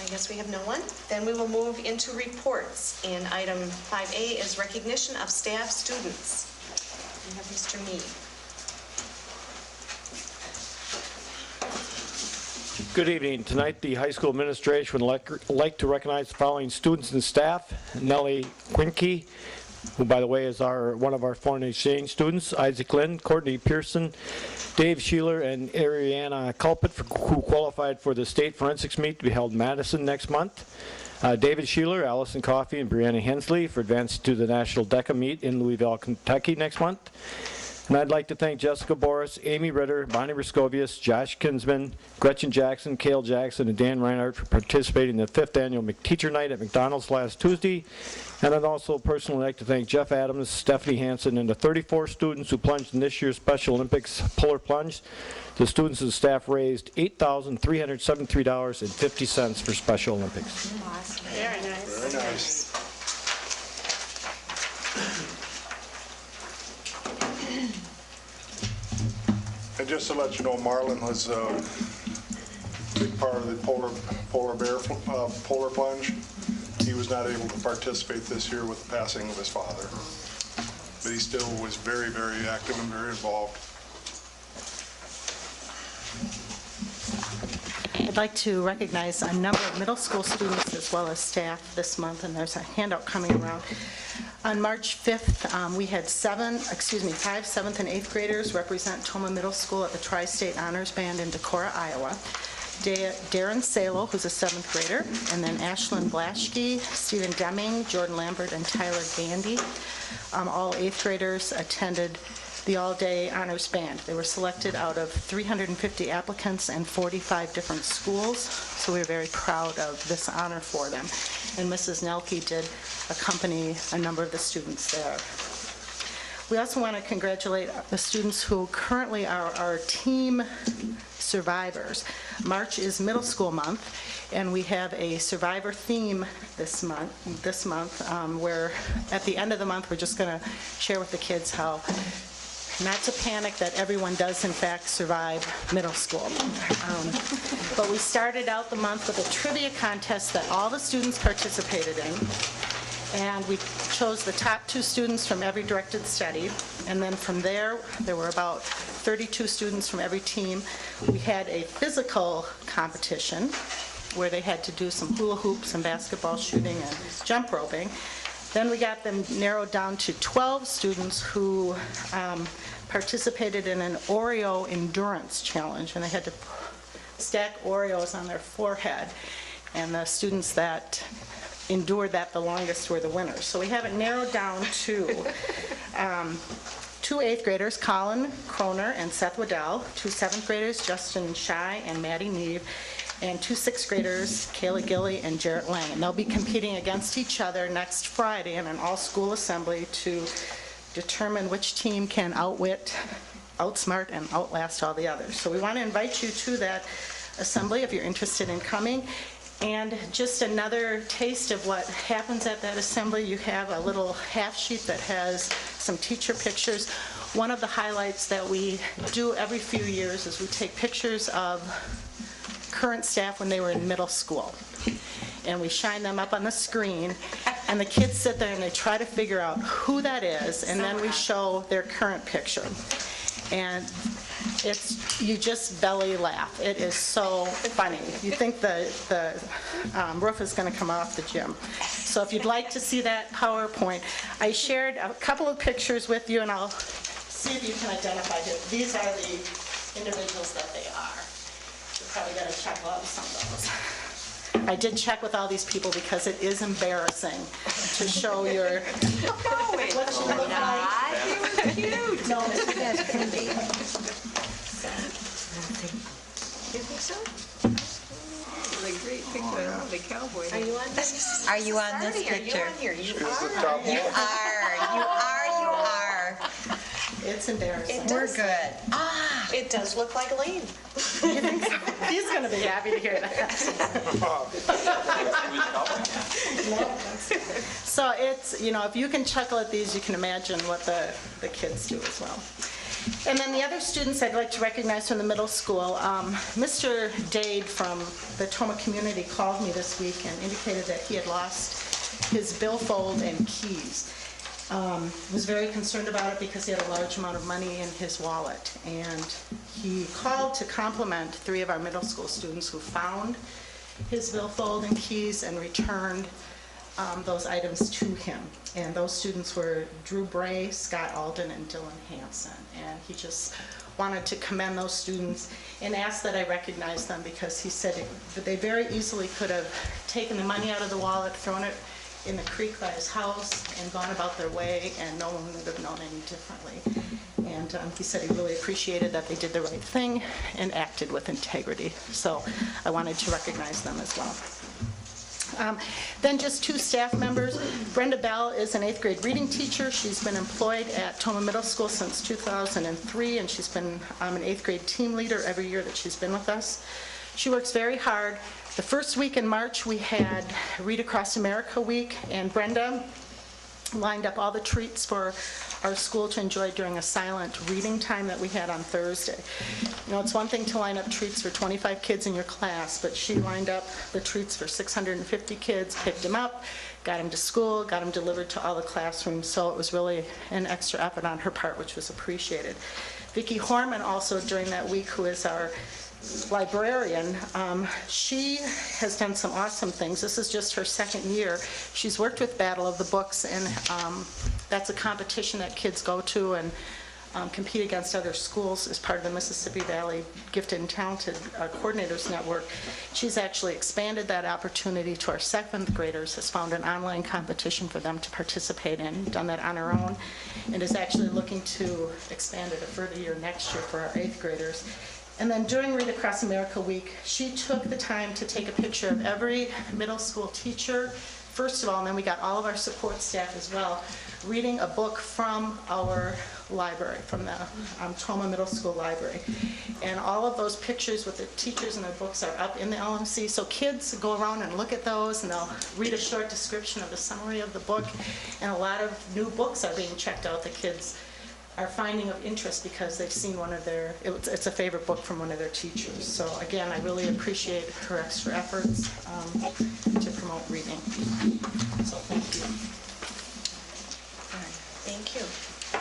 I guess we have no one. Then we will move into reports. And item 5A is recognition of staff students. We have Mr. Mead. Good evening. Tonight, the high school administration would like to recognize the following students and staff: Nellie Quinke, who, by the way, is one of our foreign exchange students; Isaac Lynn, Courtney Pearson, Dave Sheeler, and Ariana Culpit, who qualified for the state forensics meet to be held in Madison next month; David Sheeler, Allison Coffey, and Brianna Hensley for advancing to the National DECA meet in Louisville, Kentucky next month. And I'd like to thank Jessica Boris, Amy Ritter, Bonnie Rascovius, Josh Kinsman, Gretchen Jackson, Cale Jackson, and Dan Reinhardt for participating in the 5th annual McTeacher Night at McDonald's last Tuesday. And I'd also personally like to thank Jeff Adams, Stephanie Hansen, and the 34 students who plunged in this year's Special Olympics polar plunge. The students and staff raised $8,373.50 for Special Olympics. Awesome. Very nice. Very nice. And just to let you know, Marlon was a big part of the polar bear polar plunge. He was not able to participate this year with the passing of his father, but he still was very, very active and very involved. I'd like to recognize a number of middle school students as well as staff this month, and there's a handout coming around. On March 5th, we had 5 7th and 8th graders represent Toma Middle School at the Tri-State Honors Band in Decorah, Iowa. Darren Salo, who's a 7th grader, and then Ashlyn Blaschke, Stephen Deming, Jordan Lambert, and Tyler Gandy. All 8th graders attended the all-day honors band. They were selected out of 350 applicants and 45 different schools, so we were very proud of this honor for them. And Mrs. Nelke did accompany a number of the students there. We also want to congratulate the students who currently are our team survivors. March is middle school month, and we have a survivor theme this month, where at the end of the month we're just going to share with the kids how not to panic, that everyone does in fact survive middle school. But we started out the month with a trivia contest that all the students participated in, and we chose the top 2 students from every directed study, and then from there were about 32 students from every team. We had a physical competition where they had to do some hula hoops and basketball shooting and jump roping. Then we got them narrowed down to 12 students who participated in an Oreo endurance challenge, and they had to stack Oreos on their forehead, and the students that endured that the longest were the winners. So we have it narrowed down to 2 8th graders, Colin Kroner and Seth Waddell, 2 7th graders, Justin Shy and Maddie Neve, and 2 6th graders, Kayla Gilly and Jarrett Lang. And they'll be competing against each other next Friday in an all-school assembly to determine which team can outwit, outsmart, and outlast all the others. So we want to invite you to that assembly if you're interested in coming. And just another taste of what happens at that assembly, you have a little half sheet that has some teacher pictures. One of the highlights that we do every few years is we take pictures of current staff when they were in middle school, and we shine them up on the screen, and the kids sit there and they try to figure out who that is, and then we show their current picture. And you just belly laugh. It is so funny. You think the roof is going to come off the gym. So if you'd like to see that PowerPoint, I shared a couple of pictures with you, and I'll see if you can identify it. These are the individuals that they are. You're probably going to check out some of those. I did check with all these people because it is embarrassing to show your what you look like. You were cute. No, that's pretty. You think so? The great picture of the cowboy. Are you on this? Are you on this picture? Are you on here? You are. It's embarrassing. We're good. It does look like Elaine. You think so? He's going to be happy to hear that. So it's, if you can chuckle at these, you can imagine what the kids do as well. And then the other students I'd like to recognize from the middle school, Mr. Dade from the Toma community called me this week and indicated that he had lost his billfold and keys. Was very concerned about it because he had a large amount of money in his wallet. And he called to compliment 3 of our middle school students who found his billfold and keys and returned those items to him. And those students were Drew Bray, Scott Alden, and Dylan Hansen. And he just wanted to commend those students and ask that I recognize them because he said that they very easily could have taken the money out of the wallet, thrown it in the creek by his house, and gone about their way, and no one would have known any differently. And he said he really appreciated that they did the right thing and acted with integrity. So I wanted to recognize them as well. Then just 2 staff members. Brenda Bell is an 8th grade reading teacher. She's been employed at Toma Middle School since 2003, and she's been an 8th grade team leader every year that she's been with us. She works very hard. The first week in March, we had Read Across America Week, and Brenda lined up all the treats for our school to enjoy during a silent reading time that we had on Thursday. You know, it's one thing to line up treats for 25 kids in your class, but she lined up the treats for 650 kids, picked them up, got them to school, got them delivered to all the classrooms, so it was really an extra effort on her part, which was appreciated. Vicki Horman also during that week, who is our librarian, she has done some awesome things. This is just her 2nd year. She's worked with Battle of the Books, and that's a competition that kids go to and compete against other schools as part of the Mississippi Valley Gifted and Talented Coordinators Network. She's actually expanded that opportunity to our 7th graders, has found an online competition for them to participate in, done that on her own, and is actually looking to expand it a further year next year for our 8th graders. And then during Read Across America Week, she took the time to take a picture of every middle school teacher, first of all, and then we got all of our support staff as well, reading a book from our library, from the Toma Middle School Library. And all of those pictures with the teachers and their books are up in the LMC, so kids go around and look at those, and they'll read a short description of the summary of the book, and a lot of new books are being checked out. The kids are finding of interest because they've seen one of their, it's a favorite book from one of their teachers. So again, I really appreciate her extra efforts to promote reading. So thank you. Thank you.